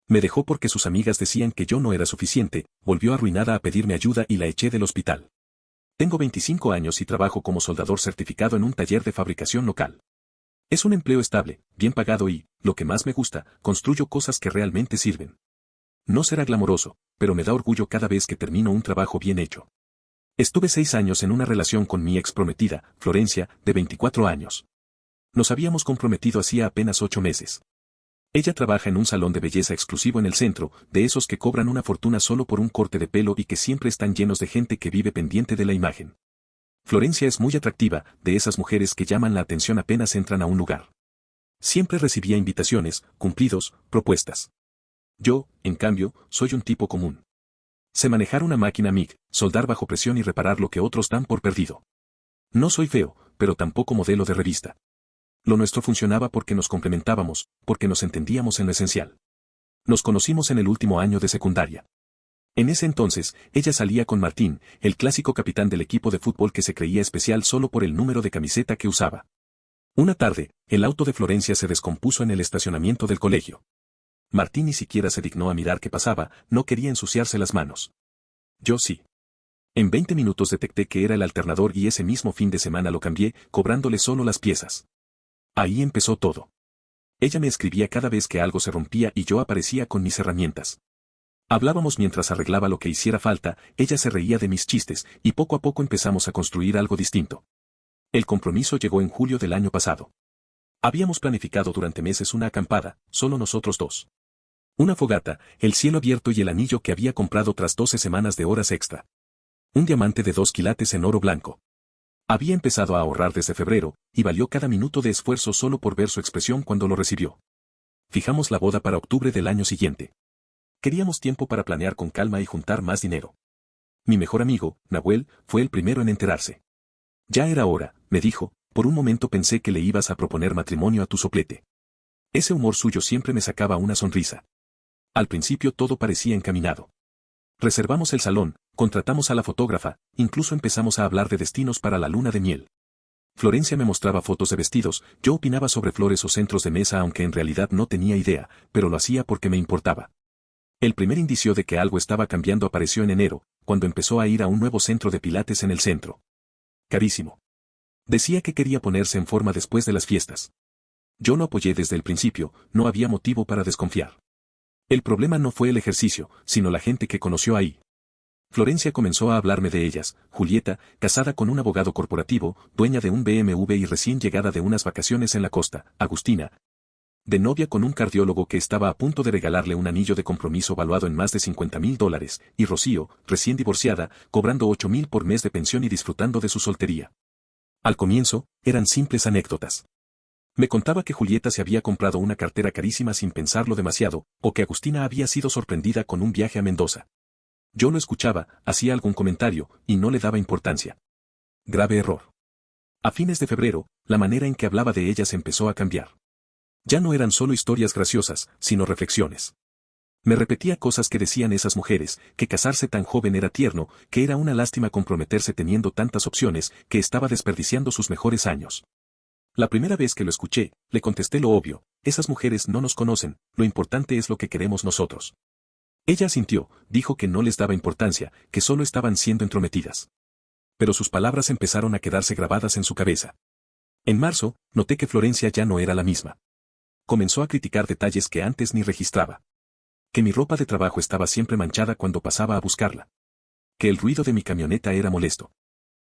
Me dejó porque sus amigas decían que yo no era suficiente, volvió arruinada a pedirme ayuda y la eché del hospital. Tengo 25 años y trabajo como soldador certificado en un taller de fabricación local. Es un empleo estable, bien pagado y, lo que más me gusta, construyo cosas que realmente sirven. No será glamoroso, pero me da orgullo cada vez que termino un trabajo bien hecho. Estuve 6 años en una relación con mi ex prometida, Florencia, de 24 años. Nos habíamos comprometido hacía apenas 8 meses. Ella trabaja en un salón de belleza exclusivo en el centro, de esos que cobran una fortuna solo por un corte de pelo y que siempre están llenos de gente que vive pendiente de la imagen. Florencia es muy atractiva, de esas mujeres que llaman la atención apenas entran a un lugar. Siempre recibía invitaciones, cumplidos, propuestas. Yo, en cambio, soy un tipo común. Sé manejar una máquina MIG, soldar bajo presión y reparar lo que otros dan por perdido. No soy feo, pero tampoco modelo de revista. Lo nuestro funcionaba porque nos complementábamos, porque nos entendíamos en lo esencial. Nos conocimos en el último año de secundaria. En ese entonces, ella salía con Martín, el clásico capitán del equipo de fútbol que se creía especial solo por el número de camiseta que usaba. Una tarde, el auto de Florencia se descompuso en el estacionamiento del colegio. Martín ni siquiera se dignó a mirar qué pasaba, no quería ensuciarse las manos. Yo sí. En 20 minutos detecté que era el alternador y ese mismo fin de semana lo cambié, cobrándole solo las piezas. Ahí empezó todo. Ella me escribía cada vez que algo se rompía y yo aparecía con mis herramientas. Hablábamos mientras arreglaba lo que hiciera falta, ella se reía de mis chistes, y poco a poco empezamos a construir algo distinto. El compromiso llegó en julio del año pasado. Habíamos planificado durante meses una acampada, solo nosotros dos. Una fogata, el cielo abierto y el anillo que había comprado tras 12 semanas de horas extra. Un diamante de 2 quilates en oro blanco. Había empezado a ahorrar desde febrero, y valió cada minuto de esfuerzo solo por ver su expresión cuando lo recibió. Fijamos la boda para octubre del año siguiente. Queríamos tiempo para planear con calma y juntar más dinero. Mi mejor amigo, Nahuel, fue el primero en enterarse. Ya era hora, me dijo, por un momento pensé que le ibas a proponer matrimonio a tu soplete. Ese humor suyo siempre me sacaba una sonrisa. Al principio todo parecía encaminado. Reservamos el salón, contratamos a la fotógrafa, incluso empezamos a hablar de destinos para la luna de miel. Florencia me mostraba fotos de vestidos, yo opinaba sobre flores o centros de mesa aunque en realidad no tenía idea, pero lo hacía porque me importaba. El primer indicio de que algo estaba cambiando apareció en enero, cuando empezó a ir a un nuevo centro de pilates en el centro. Carísimo. Decía que quería ponerse en forma después de las fiestas. Yo lo apoyé desde el principio, no había motivo para desconfiar. El problema no fue el ejercicio, sino la gente que conoció ahí. Florencia comenzó a hablarme de ellas, Julieta, casada con un abogado corporativo, dueña de un BMW y recién llegada de unas vacaciones en la costa, Agustina, de novia con un cardiólogo que estaba a punto de regalarle un anillo de compromiso valuado en más de $50,000, y Rocío, recién divorciada, cobrando $8,000 por mes de pensión y disfrutando de su soltería. Al comienzo, eran simples anécdotas. Me contaba que Julieta se había comprado una cartera carísima sin pensarlo demasiado, o que Agustina había sido sorprendida con un viaje a Mendoza. Yo lo escuchaba, hacía algún comentario, y no le daba importancia. Grave error. A fines de febrero, la manera en que hablaba de ellas empezó a cambiar. Ya no eran solo historias graciosas, sino reflexiones. Me repetía cosas que decían esas mujeres, que casarse tan joven era tierno, que era una lástima comprometerse teniendo tantas opciones, que estaba desperdiciando sus mejores años. La primera vez que lo escuché, le contesté lo obvio, esas mujeres no nos conocen, lo importante es lo que queremos nosotros. Ella asintió, dijo que no les daba importancia, que solo estaban siendo entrometidas. Pero sus palabras empezaron a quedarse grabadas en su cabeza. En marzo, noté que Florencia ya no era la misma. Comenzó a criticar detalles que antes ni registraba. Que mi ropa de trabajo estaba siempre manchada cuando pasaba a buscarla. Que el ruido de mi camioneta era molesto.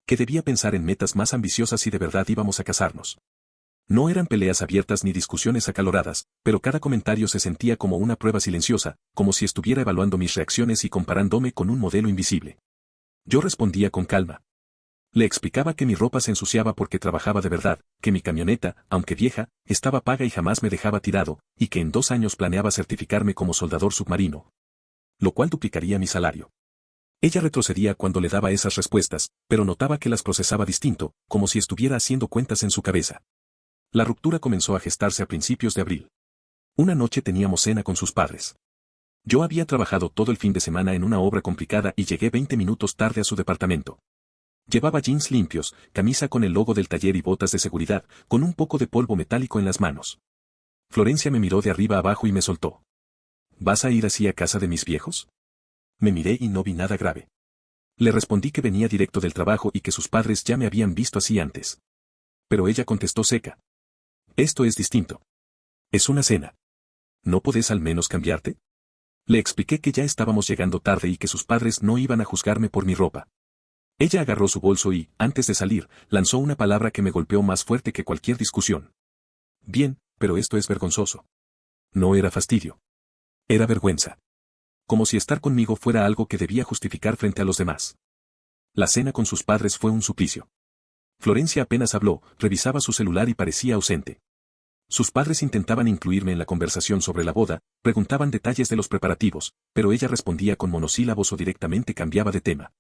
Que debía pensar en metas más ambiciosas si de verdad íbamos a casarnos. No eran peleas abiertas ni discusiones acaloradas, pero cada comentario se sentía como una prueba silenciosa, como si estuviera evaluando mis reacciones y comparándome con un modelo invisible. Yo respondía con calma. Le explicaba que mi ropa se ensuciaba porque trabajaba de verdad, que mi camioneta, aunque vieja, estaba paga y jamás me dejaba tirado, y que en 2 años planeaba certificarme como soldador submarino. Lo cual duplicaría mi salario. Ella retrocedía cuando le daba esas respuestas, pero notaba que las procesaba distinto, como si estuviera haciendo cuentas en su cabeza. La ruptura comenzó a gestarse a principios de abril. Una noche teníamos cena con sus padres. Yo había trabajado todo el fin de semana en una obra complicada y llegué 20 minutos tarde a su departamento. Llevaba jeans limpios, camisa con el logo del taller y botas de seguridad, con un poco de polvo metálico en las manos. Florencia me miró de arriba abajo y me soltó. ¿Vas a ir así a casa de mis viejos? Me miré y no vi nada grave. Le respondí que venía directo del trabajo y que sus padres ya me habían visto así antes. Pero ella contestó seca. Esto es distinto. Es una cena. ¿No podés al menos cambiarte? Le expliqué que ya estábamos llegando tarde y que sus padres no iban a juzgarme por mi ropa. Ella agarró su bolso y, antes de salir, lanzó una palabra que me golpeó más fuerte que cualquier discusión. Bien, pero esto es vergonzoso. No era fastidio. Era vergüenza. Como si estar conmigo fuera algo que debía justificar frente a los demás. La cena con sus padres fue un suplicio. Florencia apenas habló, revisaba su celular y parecía ausente. Sus padres intentaban incluirme en la conversación sobre la boda, preguntaban detalles de los preparativos, pero ella respondía con monosílabos o directamente cambiaba de tema.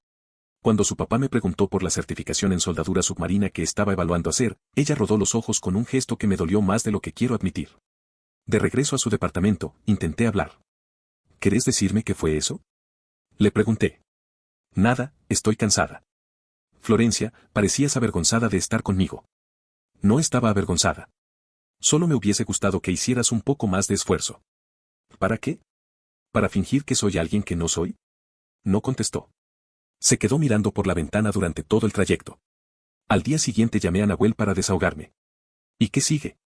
Cuando su papá me preguntó por la certificación en soldadura submarina que estaba evaluando hacer, ella rodó los ojos con un gesto que me dolió más de lo que quiero admitir. De regreso a su departamento, intenté hablar. ¿Querés decirme qué fue eso? Le pregunté. Nada, estoy cansada. Florencia, parecías avergonzada de estar conmigo. No estaba avergonzada. Solo me hubiese gustado que hicieras un poco más de esfuerzo. ¿Para qué? ¿Para fingir que soy alguien que no soy? No contestó. Se quedó mirando por la ventana durante todo el trayecto. Al día siguiente llamé a Nahuel para desahogarme. ¿Y qué sigue?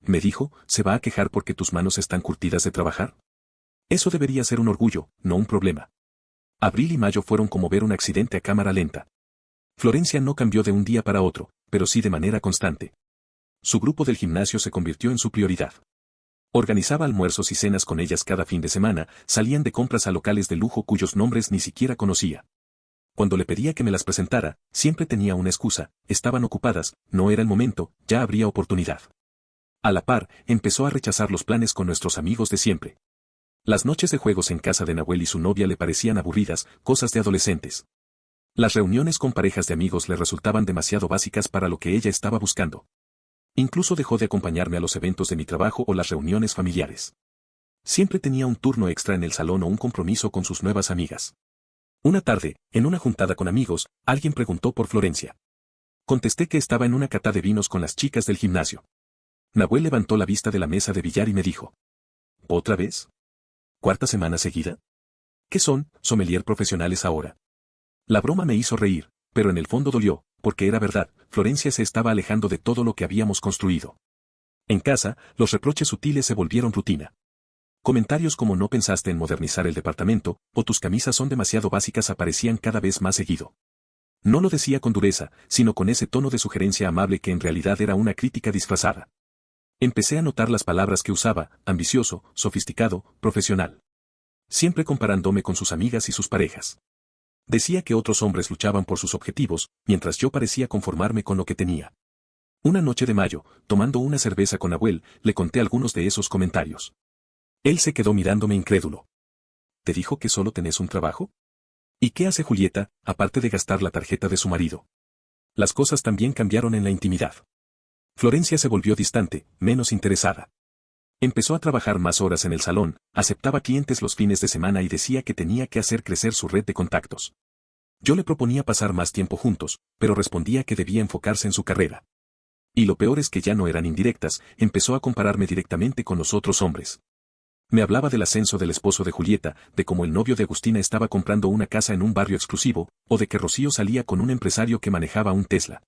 Me dijo, ¿se va a quejar porque tus manos están curtidas de trabajar? Eso debería ser un orgullo, no un problema. Abril y mayo fueron como ver un accidente a cámara lenta. Florencia no cambió de un día para otro, pero sí de manera constante. Su grupo del gimnasio se convirtió en su prioridad. Organizaba almuerzos y cenas con ellas cada fin de semana, salían de compras a locales de lujo cuyos nombres ni siquiera conocía. Cuando le pedía que me las presentara, siempre tenía una excusa, estaban ocupadas, no era el momento, ya habría oportunidad. A la par, empezó a rechazar los planes con nuestros amigos de siempre. Las noches de juegos en casa de Nahuel y su novia le parecían aburridas, cosas de adolescentes. Las reuniones con parejas de amigos le resultaban demasiado básicas para lo que ella estaba buscando. Incluso dejó de acompañarme a los eventos de mi trabajo o las reuniones familiares. Siempre tenía un turno extra en el salón o un compromiso con sus nuevas amigas. Una tarde, en una juntada con amigos, alguien preguntó por Florencia. Contesté que estaba en una cata de vinos con las chicas del gimnasio. Nahuel levantó la vista de la mesa de billar y me dijo. ¿Otra vez? ¿Cuarta semana seguida? ¿Qué son, sommelier profesionales ahora? La broma me hizo reír, pero en el fondo dolió, porque era verdad, Florencia se estaba alejando de todo lo que habíamos construido. En casa, los reproches sutiles se volvieron rutina. Comentarios como no pensaste en modernizar el departamento, o tus camisas son demasiado básicas aparecían cada vez más seguido. No lo decía con dureza, sino con ese tono de sugerencia amable que en realidad era una crítica disfrazada. Empecé a notar las palabras que usaba, ambicioso, sofisticado, profesional. Siempre comparándome con sus amigas y sus parejas. Decía que otros hombres luchaban por sus objetivos, mientras yo parecía conformarme con lo que tenía. Una noche de mayo, tomando una cerveza con Nahuel, le conté algunos de esos comentarios. Él se quedó mirándome incrédulo. ¿Te dijo que solo tenés un trabajo? ¿Y qué hace Julieta, aparte de gastar la tarjeta de su marido? Las cosas también cambiaron en la intimidad. Florencia se volvió distante, menos interesada. Empezó a trabajar más horas en el salón, aceptaba clientes los fines de semana y decía que tenía que hacer crecer su red de contactos. Yo le proponía pasar más tiempo juntos, pero respondía que debía enfocarse en su carrera. Y lo peor es que ya no eran indirectas, empezó a compararme directamente con los otros hombres. Me hablaba del ascenso del esposo de Julieta, de cómo el novio de Agustina estaba comprando una casa en un barrio exclusivo, o de que Rocío salía con un empresario que manejaba un Tesla.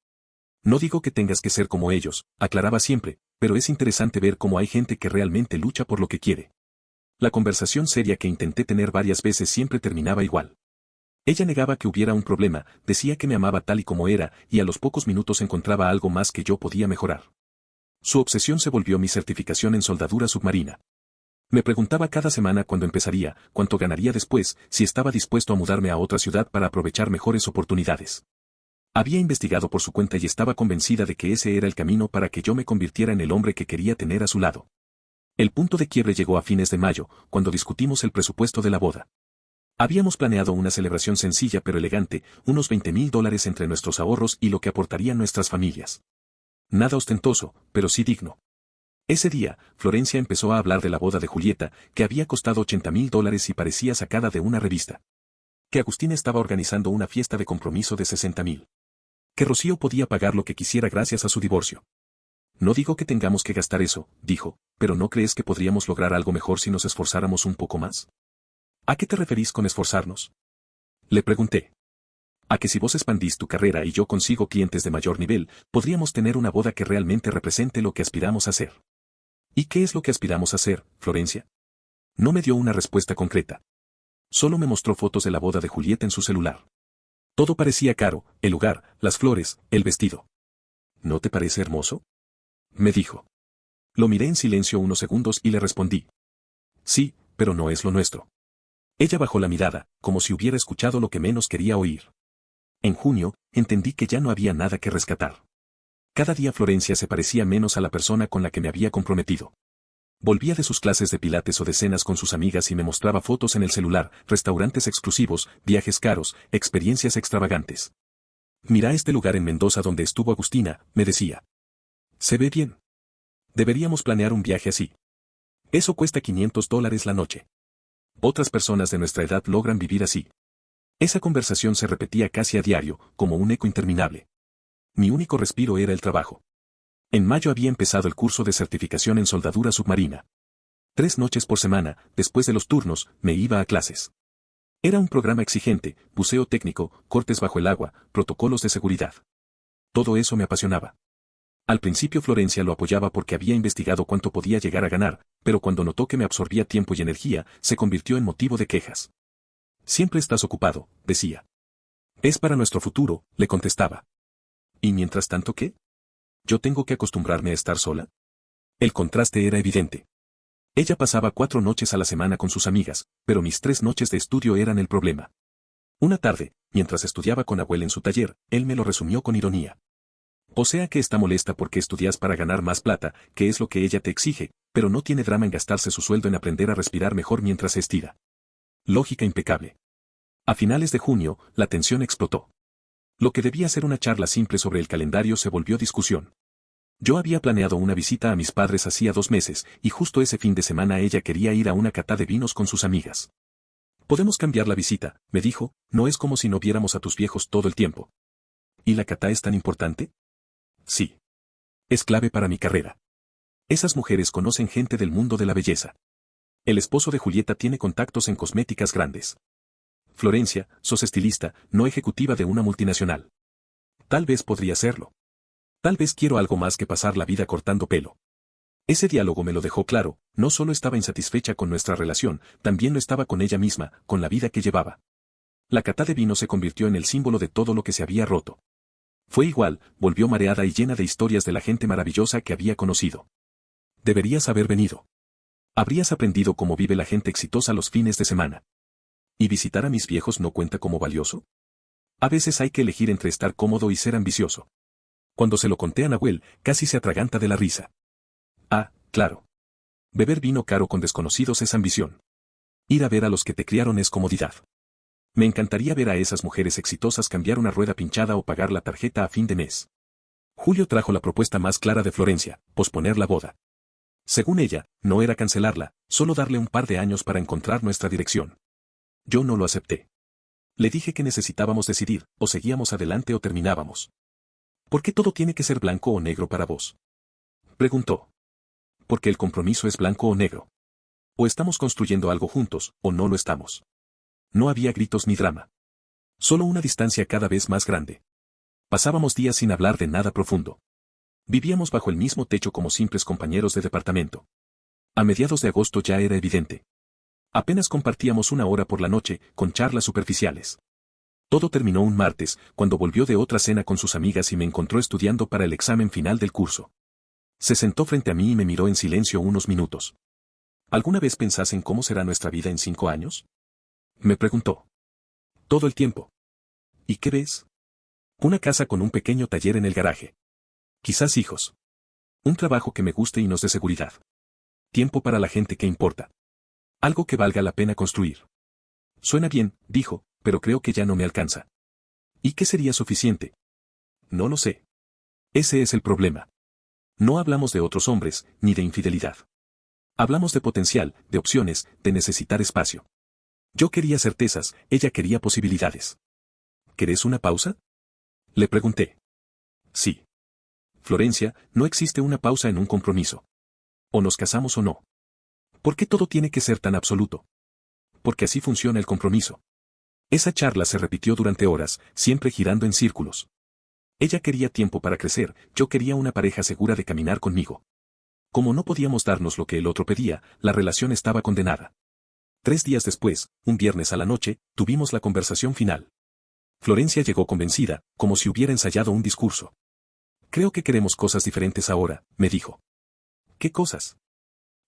No digo que tengas que ser como ellos, aclaraba siempre, pero es interesante ver cómo hay gente que realmente lucha por lo que quiere. La conversación seria que intenté tener varias veces siempre terminaba igual. Ella negaba que hubiera un problema, decía que me amaba tal y como era, y a los pocos minutos encontraba algo más que yo podía mejorar. Su obsesión se volvió mi certificación en soldadura submarina. Me preguntaba cada semana cuándo empezaría, cuánto ganaría después, si estaba dispuesto a mudarme a otra ciudad para aprovechar mejores oportunidades. Había investigado por su cuenta y estaba convencida de que ese era el camino para que yo me convirtiera en el hombre que quería tener a su lado. El punto de quiebre llegó a fines de mayo, cuando discutimos el presupuesto de la boda. Habíamos planeado una celebración sencilla pero elegante, unos $20,000 entre nuestros ahorros y lo que aportarían nuestras familias. Nada ostentoso, pero sí digno. Ese día, Florencia empezó a hablar de la boda de Julieta, que había costado $80,000 y parecía sacada de una revista. Que Agustina estaba organizando una fiesta de compromiso de $60,000. Que Rocío podía pagar lo que quisiera gracias a su divorcio. No digo que tengamos que gastar eso, dijo, pero ¿no crees que podríamos lograr algo mejor si nos esforzáramos un poco más? ¿A qué te referís con esforzarnos? Le pregunté. A que si vos expandís tu carrera y yo consigo clientes de mayor nivel, podríamos tener una boda que realmente represente lo que aspiramos a hacer. ¿Y qué es lo que aspiramos a hacer, Florencia? No me dio una respuesta concreta. Solo me mostró fotos de la boda de Julieta en su celular. Todo parecía caro, el lugar, las flores, el vestido. ¿No te parece hermoso? Me dijo. Lo miré en silencio unos segundos y le respondí. Sí, pero no es lo nuestro. Ella bajó la mirada, como si hubiera escuchado lo que menos quería oír. En junio, entendí que ya no había nada que rescatar. Cada día Florencia se parecía menos a la persona con la que me había comprometido. Volvía de sus clases de pilates o de cenas con sus amigas y me mostraba fotos en el celular, restaurantes exclusivos, viajes caros, experiencias extravagantes. Mira este lugar en Mendoza donde estuvo Agustina, me decía. Se ve bien. Deberíamos planear un viaje así. Eso cuesta $500 la noche. Otras personas de nuestra edad logran vivir así. Esa conversación se repetía casi a diario, como un eco interminable. Mi único respiro era el trabajo. En mayo había empezado el curso de certificación en soldadura submarina. 3 noches por semana, después de los turnos, me iba a clases. Era un programa exigente, buceo técnico, cortes bajo el agua, protocolos de seguridad. Todo eso me apasionaba. Al principio Florencia lo apoyaba porque había investigado cuánto podía llegar a ganar, pero cuando notó que me absorbía tiempo y energía, se convirtió en motivo de quejas. Siempre estás ocupado, decía. Es para nuestro futuro, le contestaba. ¿Y mientras tanto qué? ¿Yo tengo que acostumbrarme a estar sola? El contraste era evidente. Ella pasaba 4 noches a la semana con sus amigas, pero mis 3 noches de estudio eran el problema. Una tarde, mientras estudiaba con Abuel en su taller, él me lo resumió con ironía. O sea que está molesta porque estudias para ganar más plata, que es lo que ella te exige, pero no tiene drama en gastarse su sueldo en aprender a respirar mejor mientras se estira. Lógica impecable. A finales de junio, la tensión explotó. Lo que debía ser una charla simple sobre el calendario se volvió discusión. Yo había planeado una visita a mis padres hacía 2 meses, y justo ese fin de semana ella quería ir a una cata de vinos con sus amigas. Podemos cambiar la visita, me dijo, no es como si no viéramos a tus viejos todo el tiempo. ¿Y la cata es tan importante? Sí. Es clave para mi carrera. Esas mujeres conocen gente del mundo de la belleza. El esposo de Julieta tiene contactos en cosméticas grandes. Florencia, sos estilista, no ejecutiva de una multinacional. Tal vez podría serlo. Tal vez quiero algo más que pasar la vida cortando pelo. Ese diálogo me lo dejó claro, no solo estaba insatisfecha con nuestra relación, también lo estaba con ella misma, con la vida que llevaba. La cata de vino se convirtió en el símbolo de todo lo que se había roto. Fue igual, volvió mareada y llena de historias de la gente maravillosa que había conocido. Deberías haber venido. Habrías aprendido cómo vive la gente exitosa los fines de semana. ¿Y visitar a mis viejos no cuenta como valioso? A veces hay que elegir entre estar cómodo y ser ambicioso. Cuando se lo conté a Nahuel, casi se atraganta de la risa. Ah, claro. Beber vino caro con desconocidos es ambición. Ir a ver a los que te criaron es comodidad. Me encantaría ver a esas mujeres exitosas cambiar una rueda pinchada o pagar la tarjeta a fin de mes. Julio trajo la propuesta más clara de Florencia, posponer la boda. Según ella, no era cancelarla, solo darle un par de años para encontrar nuestra dirección. Yo no lo acepté. Le dije que necesitábamos decidir, o seguíamos adelante o terminábamos. ¿Por qué todo tiene que ser blanco o negro para vos? Preguntó. Porque el compromiso es blanco o negro. O estamos construyendo algo juntos, o no lo estamos. No había gritos ni drama. Solo una distancia cada vez más grande. Pasábamos días sin hablar de nada profundo. Vivíamos bajo el mismo techo como simples compañeros de departamento. A mediados de agosto ya era evidente. Apenas compartíamos 1 hora por la noche, con charlas superficiales. Todo terminó un martes, cuando volvió de otra cena con sus amigas y me encontró estudiando para el examen final del curso. Se sentó frente a mí y me miró en silencio unos minutos. ¿Alguna vez pensás en cómo será nuestra vida en 5 años? Me preguntó. Todo el tiempo. ¿Y qué ves? Una casa con un pequeño taller en el garaje. Quizás hijos. Un trabajo que me guste y nos dé seguridad. Tiempo para la gente que importa. Algo que valga la pena construir. Suena bien, dijo, pero creo que ya no me alcanza. ¿Y qué sería suficiente? No lo sé. Ese es el problema. No hablamos de otros hombres, ni de infidelidad. Hablamos de potencial, de opciones, de necesitar espacio. Yo quería certezas, ella quería posibilidades. ¿Querés una pausa? Le pregunté. Sí. Florencia, no existe una pausa en un compromiso. O nos casamos o no. ¿Por qué todo tiene que ser tan absoluto? Porque así funciona el compromiso. Esa charla se repitió durante horas, siempre girando en círculos. Ella quería tiempo para crecer, yo quería una pareja segura de caminar conmigo. Como no podíamos darnos lo que el otro pedía, la relación estaba condenada. 3 días después, un viernes a la noche, tuvimos la conversación final. Florencia llegó convencida, como si hubiera ensayado un discurso. Creo que queremos cosas diferentes ahora, me dijo. ¿Qué cosas?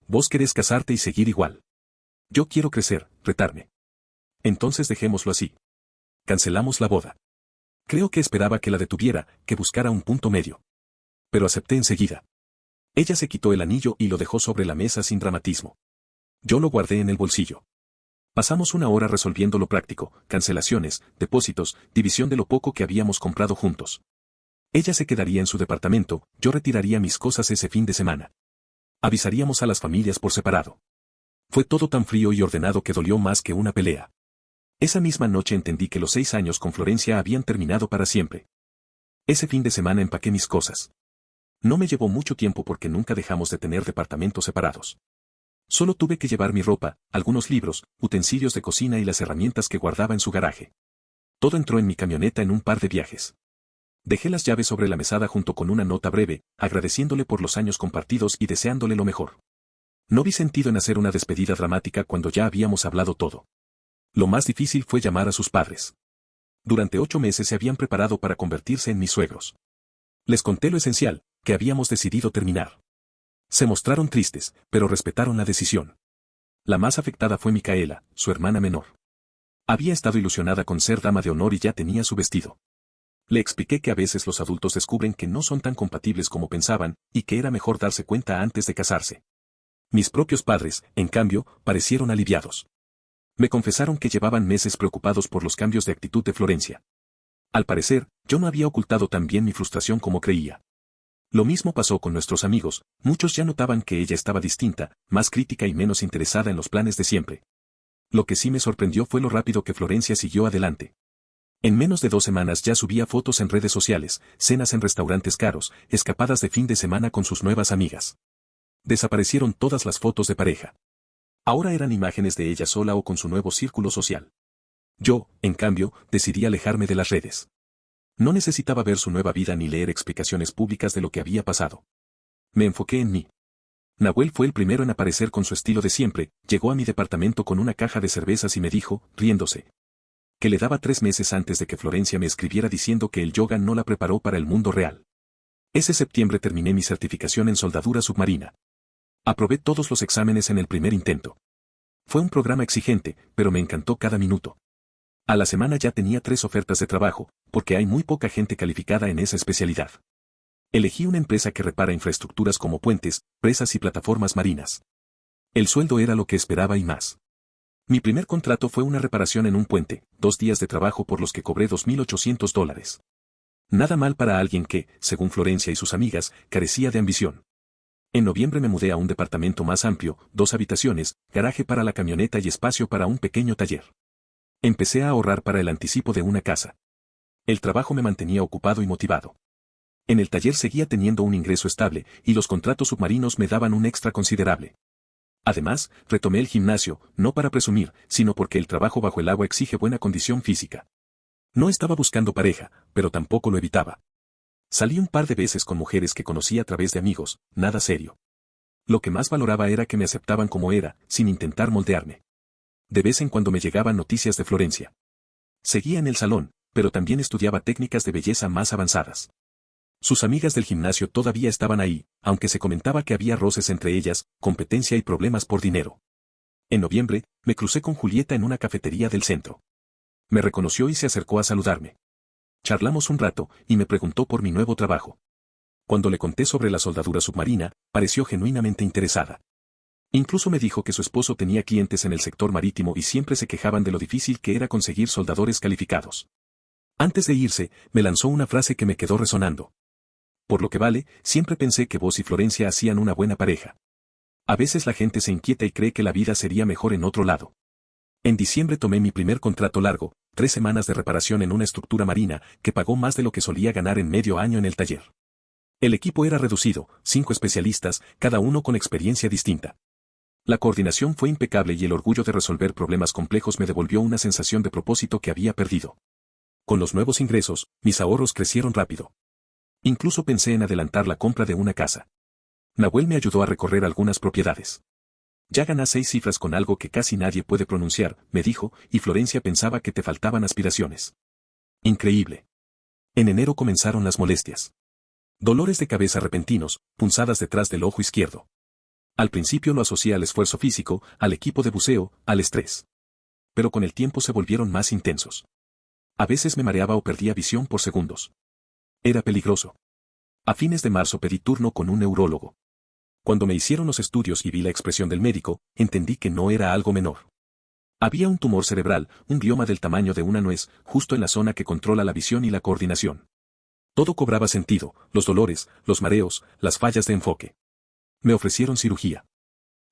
Vos querés casarte y seguir igual. Yo quiero crecer, retarme. Entonces dejémoslo así. Cancelamos la boda. Creo que esperaba que la detuviera, que buscara un punto medio. Pero acepté enseguida. Ella se quitó el anillo y lo dejó sobre la mesa sin dramatismo. Yo lo guardé en el bolsillo. Pasamos una hora resolviendo lo práctico, cancelaciones, depósitos, división de lo poco que habíamos comprado juntos. Ella se quedaría en su departamento, yo retiraría mis cosas ese fin de semana. Avisaríamos a las familias por separado. Fue todo tan frío y ordenado que dolió más que una pelea. Esa misma noche entendí que los 6 años con Florencia habían terminado para siempre. Ese fin de semana empaqué mis cosas. No me llevó mucho tiempo porque nunca dejamos de tener departamentos separados. Solo tuve que llevar mi ropa, algunos libros, utensilios de cocina y las herramientas que guardaba en su garaje. Todo entró en mi camioneta en un par de viajes. Dejé las llaves sobre la mesada junto con una nota breve, agradeciéndole por los años compartidos y deseándole lo mejor. No vi sentido en hacer una despedida dramática cuando ya habíamos hablado todo. Lo más difícil fue llamar a sus padres. Durante 8 meses se habían preparado para convertirse en mis suegros. Les conté lo esencial, que habíamos decidido terminar. Se mostraron tristes, pero respetaron la decisión. La más afectada fue Micaela, su hermana menor. Había estado ilusionada con ser dama de honor y ya tenía su vestido. Le expliqué que a veces los adultos descubren que no son tan compatibles como pensaban, y que era mejor darse cuenta antes de casarse. Mis propios padres, en cambio, parecieron aliviados. Me confesaron que llevaban meses preocupados por los cambios de actitud de Florencia. Al parecer, yo no había ocultado tan bien mi frustración como creía. Lo mismo pasó con nuestros amigos, muchos ya notaban que ella estaba distinta, más crítica y menos interesada en los planes de siempre. Lo que sí me sorprendió fue lo rápido que Florencia siguió adelante. En menos de 2 semanas ya subía fotos en redes sociales, cenas en restaurantes caros, escapadas de fin de semana con sus nuevas amigas. Desaparecieron todas las fotos de pareja. Ahora eran imágenes de ella sola o con su nuevo círculo social. Yo, en cambio, decidí alejarme de las redes. No necesitaba ver su nueva vida ni leer explicaciones públicas de lo que había pasado. Me enfoqué en mí. Nahuel fue el primero en aparecer con su estilo de siempre, llegó a mi departamento con una caja de cervezas y me dijo, riéndose, que le daba 3 meses antes de que Florencia me escribiera diciendo que el yoga no la preparó para el mundo real. Ese septiembre terminé mi certificación en soldadura submarina. Aprobé todos los exámenes en el primer intento. Fue un programa exigente, pero me encantó cada minuto. A la semana ya tenía 3 ofertas de trabajo, porque hay muy poca gente calificada en esa especialidad. Elegí una empresa que repara infraestructuras como puentes, presas y plataformas marinas. El sueldo era lo que esperaba y más. Mi primer contrato fue una reparación en un puente, 2 días de trabajo por los que cobré $2.800. Nada mal para alguien que, según Florencia y sus amigas, carecía de ambición. En noviembre me mudé a un departamento más amplio, 2 habitaciones, garaje para la camioneta y espacio para un pequeño taller. Empecé a ahorrar para el anticipo de una casa. El trabajo me mantenía ocupado y motivado. En el taller seguía teniendo un ingreso estable, y los contratos submarinos me daban un extra considerable. Además, retomé el gimnasio, no para presumir, sino porque el trabajo bajo el agua exige buena condición física. No estaba buscando pareja, pero tampoco lo evitaba. Salí un par de veces con mujeres que conocí a través de amigos, nada serio. Lo que más valoraba era que me aceptaban como era, sin intentar moldearme. De vez en cuando me llegaban noticias de Florencia. Seguía en el salón, pero también estudiaba técnicas de belleza más avanzadas. Sus amigas del gimnasio todavía estaban ahí, aunque se comentaba que había roces entre ellas, competencia y problemas por dinero. En noviembre, me crucé con Julieta en una cafetería del centro. Me reconoció y se acercó a saludarme. Charlamos un rato, y me preguntó por mi nuevo trabajo. Cuando le conté sobre la soldadura submarina, pareció genuinamente interesada. Incluso me dijo que su esposo tenía clientes en el sector marítimo y siempre se quejaban de lo difícil que era conseguir soldadores calificados. Antes de irse, me lanzó una frase que me quedó resonando. Por lo que vale, siempre pensé que vos y Florencia hacían una buena pareja. A veces la gente se inquieta y cree que la vida sería mejor en otro lado. En diciembre tomé mi primer contrato largo, 3 semanas de reparación en una estructura marina, que pagó más de lo que solía ganar en medio año en el taller. El equipo era reducido, 5 especialistas, cada uno con experiencia distinta. La coordinación fue impecable y el orgullo de resolver problemas complejos me devolvió una sensación de propósito que había perdido. Con los nuevos ingresos, mis ahorros crecieron rápido. Incluso pensé en adelantar la compra de una casa. Nahuel me ayudó a recorrer algunas propiedades. Ya ganas 6 cifras con algo que casi nadie puede pronunciar, me dijo, y Florencia pensaba que te faltaban aspiraciones. Increíble. En enero comenzaron las molestias. Dolores de cabeza repentinos, punzadas detrás del ojo izquierdo. Al principio lo asocié al esfuerzo físico, al equipo de buceo, al estrés. Pero con el tiempo se volvieron más intensos. A veces me mareaba o perdía visión por segundos. Era peligroso. A fines de marzo pedí turno con un neurólogo. Cuando me hicieron los estudios y vi la expresión del médico, entendí que no era algo menor. Había un tumor cerebral, un glioma del tamaño de una nuez, justo en la zona que controla la visión y la coordinación. Todo cobraba sentido, los dolores, los mareos, las fallas de enfoque. Me ofrecieron cirugía.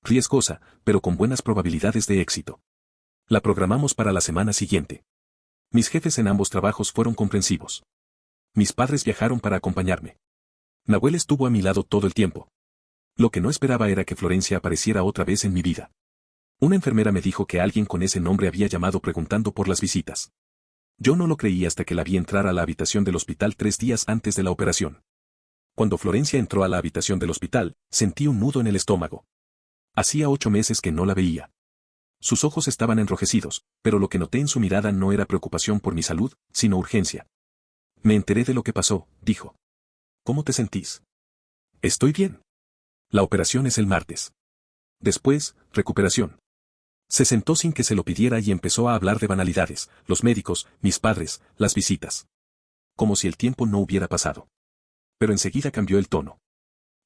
Riesgosa, pero con buenas probabilidades de éxito. La programamos para la semana siguiente. Mis jefes en ambos trabajos fueron comprensivos. Mis padres viajaron para acompañarme. Nahuel estuvo a mi lado todo el tiempo. Lo que no esperaba era que Florencia apareciera otra vez en mi vida. Una enfermera me dijo que alguien con ese nombre había llamado preguntando por las visitas. Yo no lo creí hasta que la vi entrar a la habitación del hospital 3 días antes de la operación. Cuando Florencia entró a la habitación del hospital, sentí un nudo en el estómago. Hacía 8 meses que no la veía. Sus ojos estaban enrojecidos, pero lo que noté en su mirada no era preocupación por mi salud, sino urgencia. Me enteré de lo que pasó, dijo. ¿Cómo te sentís? Estoy bien. La operación es el martes. Después, recuperación. Se sentó sin que se lo pidiera y empezó a hablar de banalidades, los médicos, mis padres, las visitas. Como si el tiempo no hubiera pasado. Pero enseguida cambió el tono.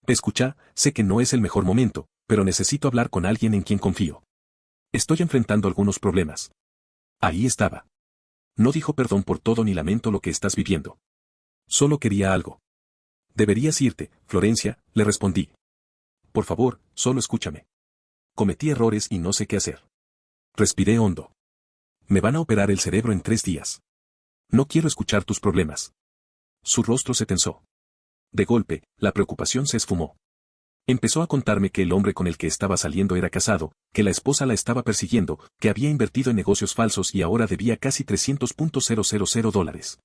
Escucha, sé que no es el mejor momento, pero necesito hablar con alguien en quien confío. Estoy enfrentando algunos problemas. Ahí estaba. No dijo perdón por todo ni lamento lo que estás viviendo. Solo quería algo. Deberías irte, Florencia, le respondí. Por favor, solo escúchame. Cometí errores y no sé qué hacer. Respiré hondo. Me van a operar el cerebro en 3 días. No quiero escuchar tus problemas. Su rostro se tensó. De golpe, la preocupación se esfumó. Empezó a contarme que el hombre con el que estaba saliendo era casado, que la esposa la estaba persiguiendo, que había invertido en negocios falsos y ahora debía casi $300,000.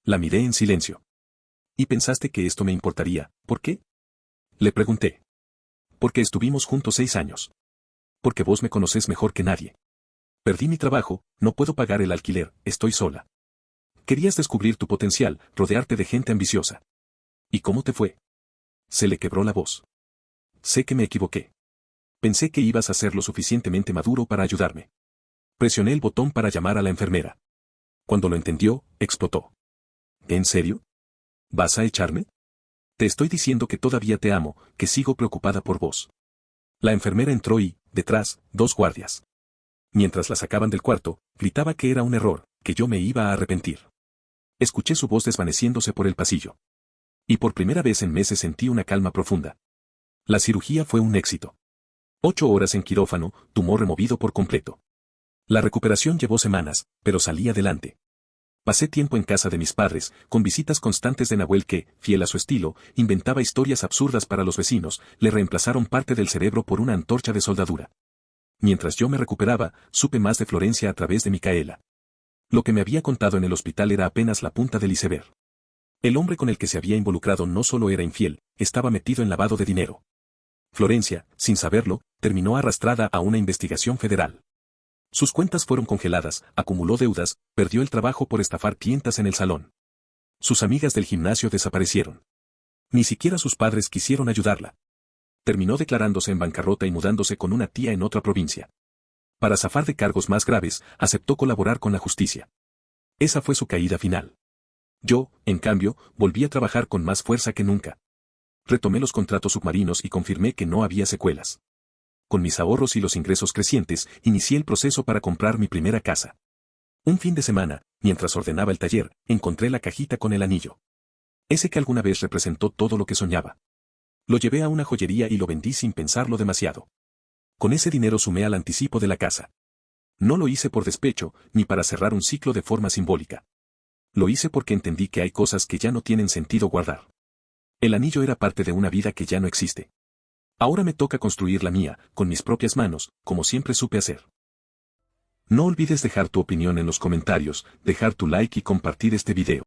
La miré en silencio. ¿Y pensaste que esto me importaría? ¿Por qué? Le pregunté. Porque estuvimos juntos 6 años. Porque vos me conocés mejor que nadie. Perdí mi trabajo, no puedo pagar el alquiler, estoy sola. Querías descubrir tu potencial, rodearte de gente ambiciosa. ¿Y cómo te fue? Se le quebró la voz. Sé que me equivoqué. Pensé que ibas a ser lo suficientemente maduro para ayudarme. Presioné el botón para llamar a la enfermera. Cuando lo entendió, explotó. ¿En serio? ¿Vas a echarme? Te estoy diciendo que todavía te amo, que sigo preocupada por vos. La enfermera entró y, detrás, 2 guardias. Mientras la sacaban del cuarto, gritaba que era un error, que yo me iba a arrepentir. Escuché su voz desvaneciéndose por el pasillo. Y por primera vez en meses sentí una calma profunda. La cirugía fue un éxito. 8 horas en quirófano, tumor removido por completo. La recuperación llevó semanas, pero salí adelante. Pasé tiempo en casa de mis padres, con visitas constantes de Nahuel que, fiel a su estilo, inventaba historias absurdas para los vecinos, le reemplazaron parte del cerebro por una antorcha de soldadura. Mientras yo me recuperaba, supe más de Florencia a través de Micaela. Lo que me había contado en el hospital era apenas la punta del iceberg. El hombre con el que se había involucrado no solo era infiel, estaba metido en lavado de dinero. Florencia, sin saberlo, terminó arrastrada a una investigación federal. Sus cuentas fueron congeladas, acumuló deudas, perdió el trabajo por estafar clientas en el salón. Sus amigas del gimnasio desaparecieron. Ni siquiera sus padres quisieron ayudarla. Terminó declarándose en bancarrota y mudándose con una tía en otra provincia. Para zafar de cargos más graves, aceptó colaborar con la justicia. Esa fue su caída final. Yo, en cambio, volví a trabajar con más fuerza que nunca. Retomé los contratos submarinos y confirmé que no había secuelas. Con mis ahorros y los ingresos crecientes, inicié el proceso para comprar mi primera casa. Un fin de semana, mientras ordenaba el taller, encontré la cajita con el anillo. Ese que alguna vez representó todo lo que soñaba. Lo llevé a una joyería y lo vendí sin pensarlo demasiado. Con ese dinero sumé al anticipo de la casa. No lo hice por despecho, ni para cerrar un ciclo de forma simbólica. Lo hice porque entendí que hay cosas que ya no tienen sentido guardar. El anillo era parte de una vida que ya no existe. Ahora me toca construir la mía, con mis propias manos, como siempre supe hacer. No olvides dejar tu opinión en los comentarios, dejar tu like y compartir este video.